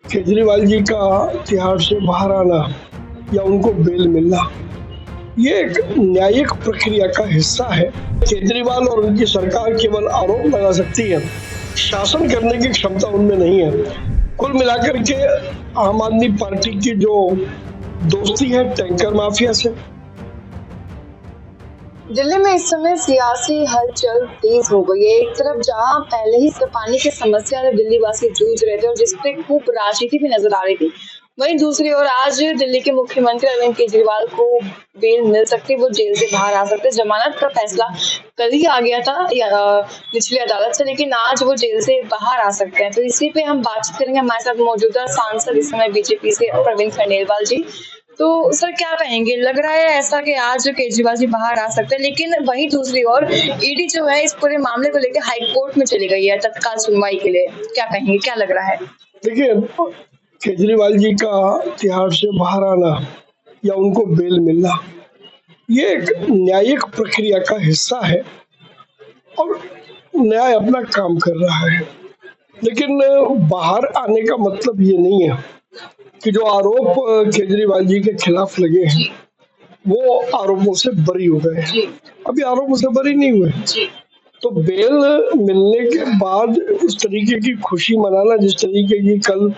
केजरीवाल जी का तिहाड़ से बाहर आना या उनको बेल मिलना ये एक न्यायिक प्रक्रिया का हिस्सा है। केजरीवाल और उनकी सरकार केवल आरोप लगा सकती है, शासन करने की क्षमता उनमें नहीं है। कुल मिलाकर के आम आदमी पार्टी की जो दोस्ती है टैंकर माफिया से। दिल्ली में इस समय सियासी हलचल तेज हो गई है। एक तरफ जहां पहले ही पानी की समस्या से दिल्ली वासी जूझ रहे थे और जिसपे खूब राजनीति भी नजर आ रही थी, वहीं दूसरी ओर आज दिल्ली के मुख्यमंत्री अरविंद केजरीवाल को बेल मिल सकती, वो जेल से बाहर आ सकते। जमानत का फैसला कल ही आ गया था निचली अदालत से, लेकिन आज वो जेल से बाहर आ सकते हैं। तो इसी पे हम बातचीत करेंगे। हमारे साथ मौजूदा सांसद इस समय बीजेपी से प्रवीण खंडेलवाल जी। तो सर क्या कहेंगे, लग रहा है ऐसा कि आज केजरीवाल जी बाहर आ सकते हैं, लेकिन वहीं दूसरी ओर ईडी जो है इस पूरे मामले को लेकर हाई कोर्ट में चली गई है तत्काल सुनवाई के लिए। क्या कहेंगे, क्या लग रहा है? देखिए, केजरीवाल जी का तिहाड़ से बाहर आना या उनको बेल मिलना ये एक न्यायिक प्रक्रिया का हिस्सा है और न्याय अपना काम कर रहा है। लेकिन बाहर आने का मतलब ये नहीं है कि जो आरोप केजरीवाल जी के खिलाफ लगे हैं वो आरोपों से बरी हो गए हैं। अभी आरोपों से बरी नहीं हुए। तो बेल मिलने के बाद इस तरीके की खुशी मनाना जिस तरीके की कल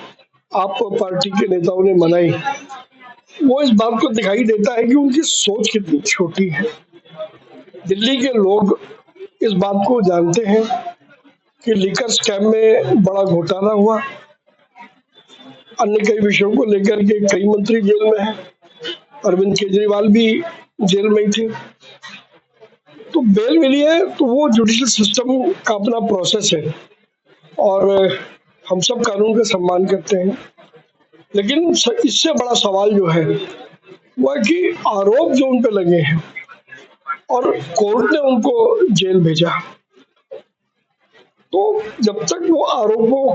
आप पार्टी के नेताओं ने मनाई, वो इस बात को दिखाई देता है कि उनकी सोच कितनी छोटी है। दिल्ली के लोग इस बात को जानते हैं कि लिकर स्कैम में बड़ा घोटाला हुआ, अन्य कई विषयों को लेकर के कई मंत्री जेल में हैं, अरविंद केजरीवाल भी जेल में ही थे। तो बेल मिली है तो वो जुडिशियल सिस्टम का अपना प्रोसेस है और हम सब कानून का सम्मान करते हैं। लेकिन इससे बड़ा सवाल जो है वो है कि आरोप जो उन पे लगे हैं और कोर्ट ने उनको जेल भेजा, तो जब तक वो आरोपों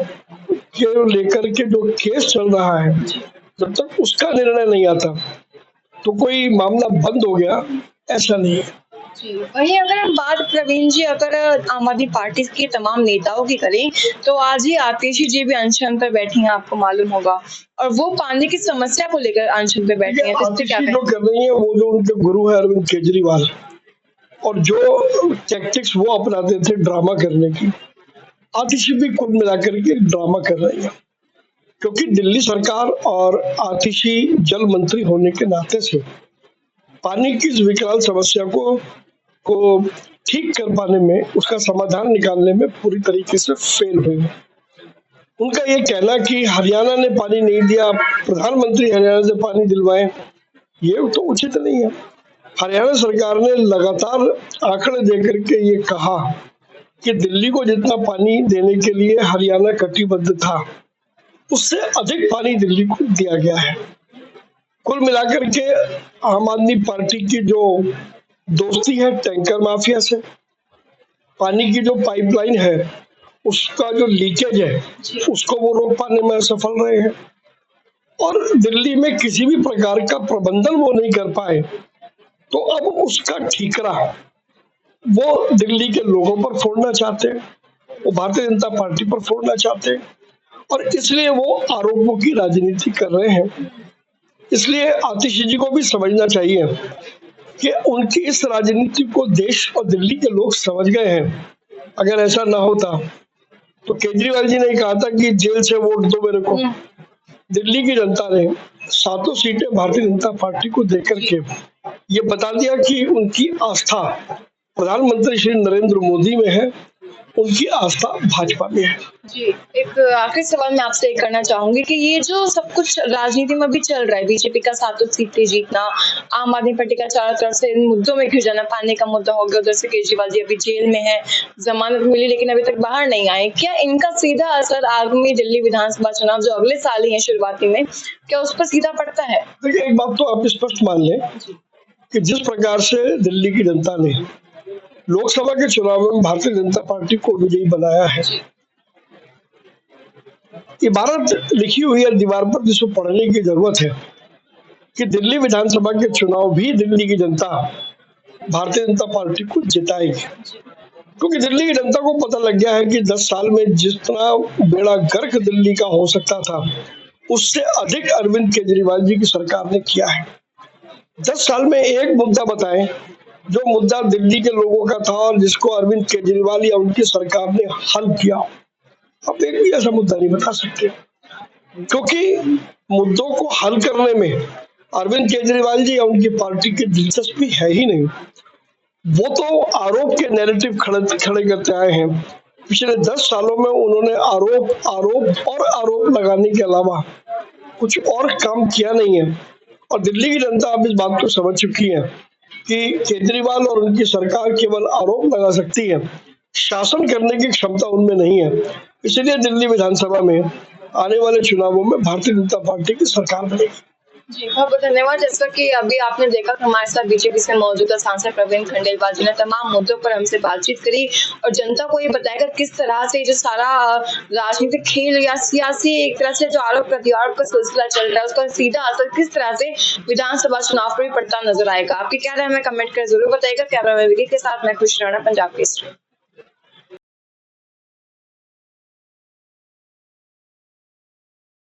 के लेकर के जो केस चल रहा है, जब तक उसका निर्णय नहीं आता तो कोई मामला बंद हो गया ऐसा नहीं है। वहीं अगर हम बात प्रवीण जी अगर आम आदमी पार्टी के तमाम नेताओं की करें तो आज ही आतिशी जी भी अनशन पर बैठी हैं, आपको मालूम होगा, और वो पानी की समस्या को लेकर अनशन पर बैठी हैं। आतिशी जो कर रही है वो जो उनके गुरु है अरविंद केजरीवाल, और जो टैक्टिक्स वो अपनाते थे ड्रामा करने की, आतिशी भी कुल मिलाकर के ड्रामा कर रही है। क्योंकि दिल्ली सरकार और आतिशी जल मंत्री होने के नाते से पानी की इस विकराल समस्या को ठीक कर पाने में, उसका समाधान निकालने में पूरी तरीके से फेल हुई है। उनका ये कहना कि हरियाणा ने पानी नहीं दिया, प्रधानमंत्री हरियाणा से पानी दिलवाएं, ये तो उचित नहीं है। हरियाणा सरकार ने लगातार आंकड़े देकर के ये कहा कि दिल्ली को जितना पानी देने के लिए हरियाणा कटिबद्ध था, उससे अधिक पानी दिल्ली को दिया गया है। कुल मिलाकर के आम आदमी पार्टी की जो दोस्ती है टैंकर माफिया से, पानी की जो पाइपलाइन है उसका जो लीकेज है उसको वो रोक पाने में असफल रहे हैं और दिल्ली में किसी भी प्रकार का प्रबंधन वो नहीं कर पाए, तो अब उसका ठीकरा वो दिल्ली के लोगों पर फोड़ना चाहते हैं, वो भारतीय जनता पार्टी पर फोड़ना चाहते हैं और इसलिए वो आरोपों की राजनीति कर रहे हैं। इसलिए आतिशी जी को भी समझना चाहिए कि उनकी इस राजनीति को देश और दिल्ली के लोग समझ गए हैं। अगर ऐसा ना होता तो केजरीवाल जी ने कहा था कि जेल से वोट दो मेरे को, दिल्ली की जनता ने 7 सीटें भारतीय जनता पार्टी को देकर के ये बता दिया कि उनकी आस्था प्रधानमंत्री श्री नरेंद्र मोदी में है, उनकी आस्था भाजपा में है। जी, एक आखिरी सवाल मैं आपसे करना चाहूंगी कि ये जो सब कुछ राजनीति में भी चल रहा है, बीजेपी का 7 सीटें जीतना, आम आदमी पार्टी का चारों तरफ से इन मुद्दों में घिर जाना, पानी का मुद्दा हो गया, उधर से केजरीवाल जी अभी जेल में है, जमानत मिली लेकिन अभी तक बाहर नहीं आए, क्या इनका सीधा असर आगामी दिल्ली विधानसभा चुनाव जो अगले साल ही है शुरुआती में, क्या उस पर सीधा पड़ता है? देखिए, एक बात तो आप स्पष्ट मान लें कि जिस प्रकार से दिल्ली की जनता ने लोकसभा के चुनाव में भारतीय जनता पार्टी को विजयी बनाया है, इबारत लिखी हुई है दीवार पर जिसको पढ़ने की जरूरत है कि दिल्ली विधानसभा के चुनाव भी दिल्ली की जनता भारतीय जनता पार्टी को जिताएगी। क्योंकि दिल्ली की जनता को पता लग गया है कि 10 साल में जितना बेड़ा गर्क दिल्ली का हो सकता था उससे अधिक अरविंद केजरीवाल जी की सरकार ने किया है। 10 साल में एक मुद्दा बताएं जो मुद्दा दिल्ली के लोगों का था और जिसको अरविंद केजरीवाल या उनकी सरकार ने हल किया। आप एक भी ऐसा मुद्दा नहीं बता सकते, क्योंकि मुद्दों को हल करने में अरविंद केजरीवाल जी या उनकी पार्टी की दिलचस्पी है ही नहीं। वो तो आरोप के नैरेटिव खड़े करते आए हैं। पिछले 10 सालों में उन्होंने आरोप आरोप और आरोप लगाने के अलावा कुछ और काम किया नहीं है। और दिल्ली की जनता अब इस बात को समझ चुकी है कि केजरीवाल और उनकी सरकार केवल आरोप लगा सकती है, शासन करने की क्षमता उनमें नहीं है। इसलिए दिल्ली विधानसभा में आने वाले चुनावों में भारतीय जनता पार्टी की सरकार बनेगी। जी, बहुत बहुत धन्यवाद। जैसा कि अभी आपने देखा कि हमारे साथ बीजेपी से मौजूदा सांसद प्रवीण खंडेलवाल जी ने तमाम मुद्दों पर हमसे बातचीत करी और जनता को ये बताया किस तरह से जो सारा राजनीतिक खेल या सियासी एक तरह से जो आरोप प्रत्यारोप का सिलसिला चल रहा है उसका सीधा असर किस तरह से विधानसभा चुनाव पर भी पड़ता नजर आएगा। आपकी क्या राय हमें कमेंट कर जरूर बताइएगा। कैमरा मैन विकी के साथ मैं खुश राणा, पंजाब केसरी।